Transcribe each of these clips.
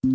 BushyWX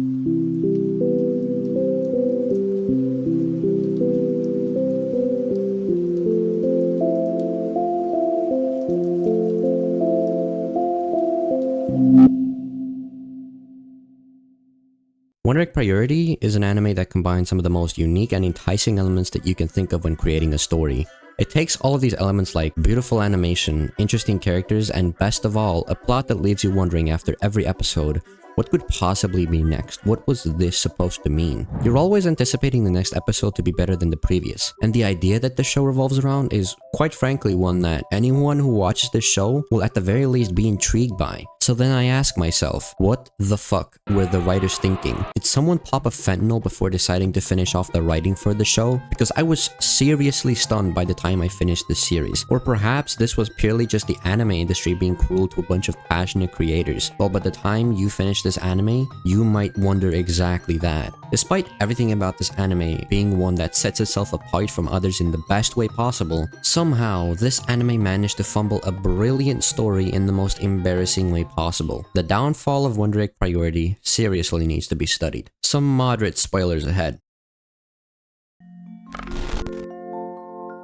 Priority is an anime that combines some of the most unique and enticing elements that you can think of when creating a story. It takes all of these elements like beautiful animation, interesting characters, and best of all, a plot that leaves you wondering after every episode, what could possibly be next? What was this supposed to mean? You're always anticipating the next episode to be better than the previous, and the idea that the show revolves around is, quite frankly, one that anyone who watches this show will at the very least be intrigued by. So then I ask myself, what the fuck were the writers thinking? Did someone pop a fentanyl before deciding to finish off the writing for the show? Because I was seriously stunned by the time I finished this series. Or perhaps this was purely just the anime industry being cruel to a bunch of passionate creators. Well, by the time you finish this anime, you might wonder exactly that. Despite everything about this anime being one that sets itself apart from others in the best way possible, somehow this anime managed to fumble a brilliant story in the most embarrassing way possible. The downfall of BushyWX Priority seriously needs to be studied. Some moderate spoilers ahead.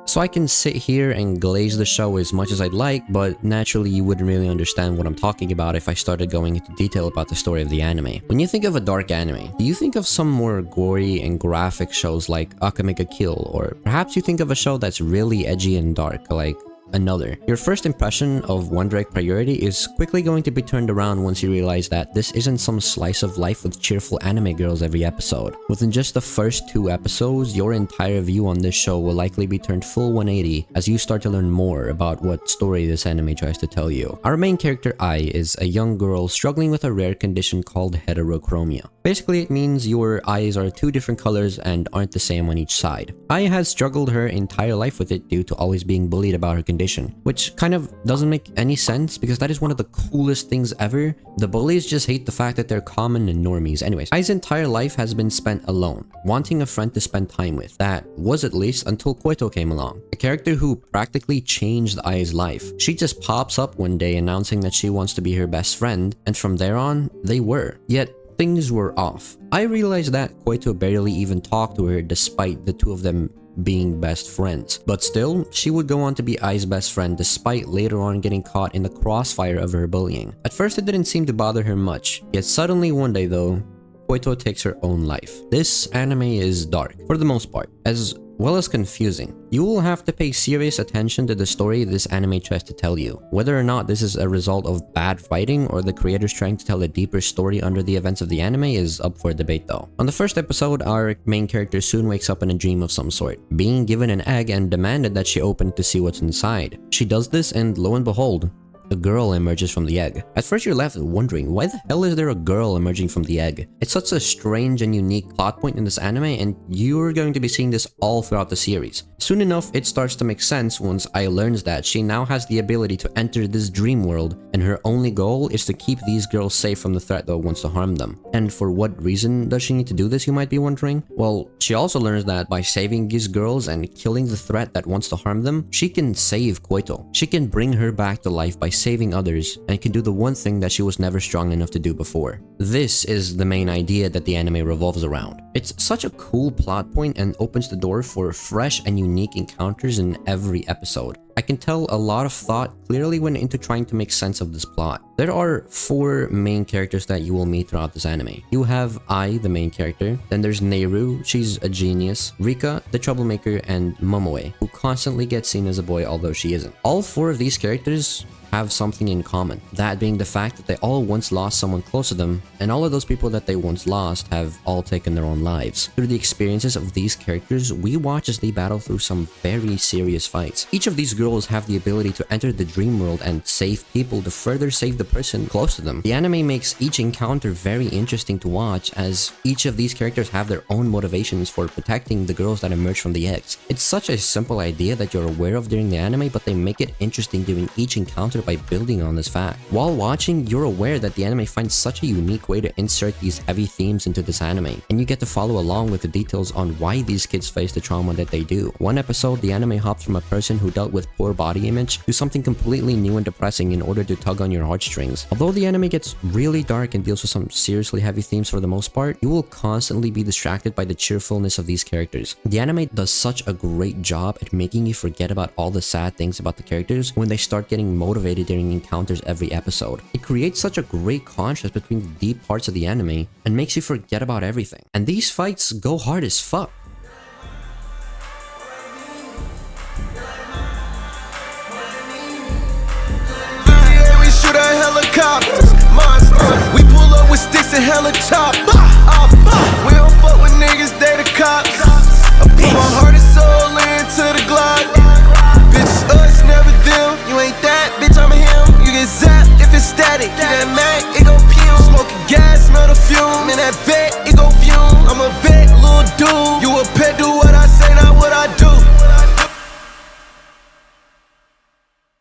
So I can sit here and glaze the show as much as I'd like, but naturally you wouldn't really understand what I'm talking about if I started going into detail about the story of the anime. When you think of a dark anime, do you think of some more gory and graphic shows like Akame ga Kill, or perhaps you think of a show that's really edgy and dark like Another? Your first impression of BushyWX Priority is quickly going to be turned around once you realize that this isn't some slice of life with cheerful anime girls every episode. Within just the first 2 episodes, your entire view on this show will likely be turned full 180 as you start to learn more about what story this anime tries to tell you. Our main character, Ai, is a young girl struggling with a rare condition called heterochromia. Basically, it means your eyes are 2 different colors and aren't the same on each side. Ai has struggled her entire life with it due to always being bullied about her condition, which kind of doesn't make any sense because that is one of the coolest things ever. The bullies just hate the fact that they're common and normies. Anyways, Ai's entire life has been spent alone, wanting a friend to spend time with. That was at least until Koito came along, a character who practically changed Ai's life. She just pops up one day announcing that she wants to be her best friend, and from there on, they were. Yet, things were off. I realized that Koito barely even talked to her despite the 2 of them being best friends. But still, she would go on to be Ai's best friend despite later on getting caught in the crossfire of her bullying. At first it didn't seem to bother her much, yet suddenly one day though, Koito takes her own life. This anime is dark, for the most part, as well as confusing. You will have to pay serious attention to the story this anime tries to tell you. Whether or not this is a result of bad writing or the creators trying to tell a deeper story under the events of the anime is up for debate though. On the first episode, our main character soon wakes up in a dream of some sort, being given an egg and demanded that she open it to see what's inside. She does this and lo and behold, a girl emerges from the egg. At first you're left wondering, why the hell is there a girl emerging from the egg? It's such a strange and unique plot point in this anime, and you're going to be seeing this all throughout the series. Soon enough, it starts to make sense once Ai learns that she now has the ability to enter this dream world, and her only goal is to keep these girls safe from the threat that wants to harm them. And for what reason does she need to do this, you might be wondering? Well, she also learns that by saving these girls and killing the threat that wants to harm them, she can save Koito. She can bring her back to life by saving others, and can do the one thing that she was never strong enough to do before. This is the main idea that the anime revolves around. It's such a cool plot point and opens the door for fresh and unique encounters in every episode. I can tell a lot of thought clearly went into trying to make sense of this plot. There are 4 main characters that you will meet throughout this anime. You have Ai, the main character, then there's Neiru, she's a genius, Rika, the troublemaker, and Momoe, who constantly gets seen as a boy although she isn't. All 4 of these characters have something in common, that being the fact that they all once lost someone close to them, and all of those people that they once lost have all taken their own lives. Through the experiences of these characters, we watch as they battle through some very serious fights. Each of these girls have the ability to enter the dream world and save people to further save the person close to them. The anime makes each encounter very interesting to watch, as each of these characters have their own motivations for protecting the girls that emerge from the eggs. It's such a simple idea that you're aware of during the anime, but they make it interesting during each encounter by building on this fact. While watching, you're aware that the anime finds such a unique way to insert these heavy themes into this anime, and you get to follow along with the details on why these kids face the trauma that they do. One episode, the anime hops from a person who dealt with poor body image to something completely new and depressing in order to tug on your heartstrings. Although the anime gets really dark and deals with some seriously heavy themes for the most part, you will constantly be distracted by the cheerfulness of these characters. The anime does such a great job at making you forget about all the sad things about the characters when they start getting motivated during encounters every episode. It creates such a great contrast between the deep parts of the anime and makes you forget about everything. And these fights go hard as fuck. Helicopters, monsters. We pull up with sticks and helicopters. We don't fuck with niggas, they the cops. I put my heart and soul into the Glock. Bitch, us, never them. You ain't that, bitch, I'm him. You get zapped if it's static. Get that Mac, it gon' fume. Smoking gas, smell the fume. In that vet, it gon' fume. I'm a vet, little dude. You a pet, do what I say, not what I do.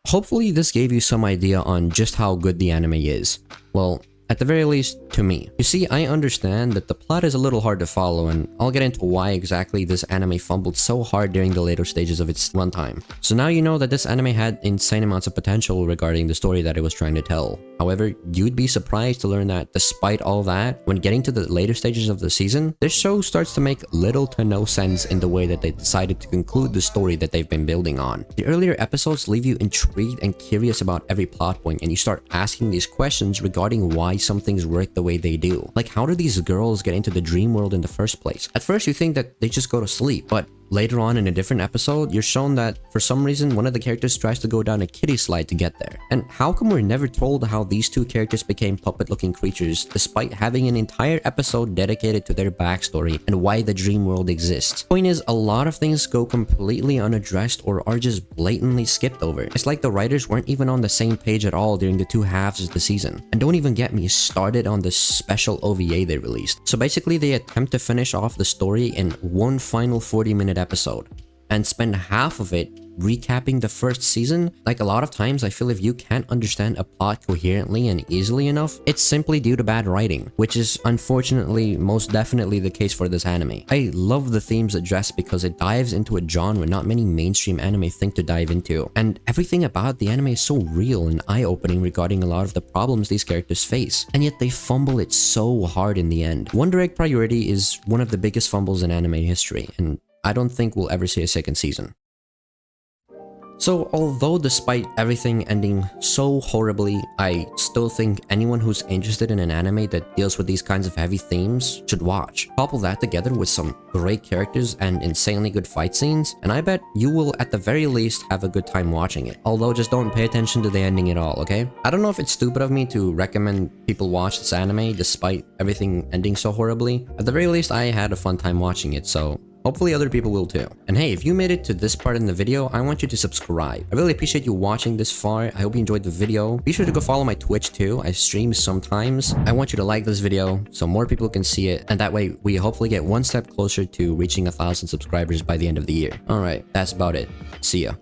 Hopefully this gave you some idea on just how good the anime is. Well, at the very least, to me. You see, I understand that the plot is a little hard to follow, and I'll get into why exactly this anime fumbled so hard during the later stages of its runtime. So now you know that this anime had insane amounts of potential regarding the story that it was trying to tell. However, you'd be surprised to learn that despite all that, when getting to the later stages of the season, this show starts to make little to no sense in the way that they decided to conclude the story that they've been building on. The earlier episodes leave you intrigued and curious about every plot point, and you start asking these questions regarding why some things work the way they do. Like, how do these girls get into the dream world in the first place? At first you think that they just go to sleep, but later on in a different episode, you're shown that for some reason one of the characters tries to go down a kiddie slide to get there. And how come we're never told how these two characters became puppet-looking creatures despite having an entire episode dedicated to their backstory and why the dream world exists? Point is, a lot of things go completely unaddressed or are just blatantly skipped over. It's like the writers weren't even on the same page at all during the two halves of the season. And don't even get me started on the special OVA they released. So basically they attempt to finish off the story in one final 40-minute episode and spend half of it recapping the first season. Like, a lot of times I feel if you can't understand a plot coherently and easily enough, it's simply due to bad writing, which is unfortunately most definitely the case for this anime. I love the themes addressed because it dives into a genre not many mainstream anime think to dive into, and everything about the anime is so real and eye-opening regarding a lot of the problems these characters face, and yet they fumble it so hard in the end. One Direct Priority is one of the biggest fumbles in anime history, and I don't think we'll ever see a second season. So although despite everything ending so horribly, I still think anyone who's interested in an anime that deals with these kinds of heavy themes should watch. Couple that together with some great characters and insanely good fight scenes, and I bet you will at the very least have a good time watching it. Although just don't pay attention to the ending at all, okay? I don't know if it's stupid of me to recommend people watch this anime despite everything ending so horribly. At the very least, I had a fun time watching it, so hopefully other people will too. And hey, if you made it to this part in the video, I want you to subscribe. I really appreciate you watching this far. I hope you enjoyed the video. Be sure to go follow my Twitch too. I stream sometimes. I want you to like this video so more people can see it, and that way we hopefully get one step closer to reaching 1,000 subscribers by the end of the year. Alright, that's about it. See ya.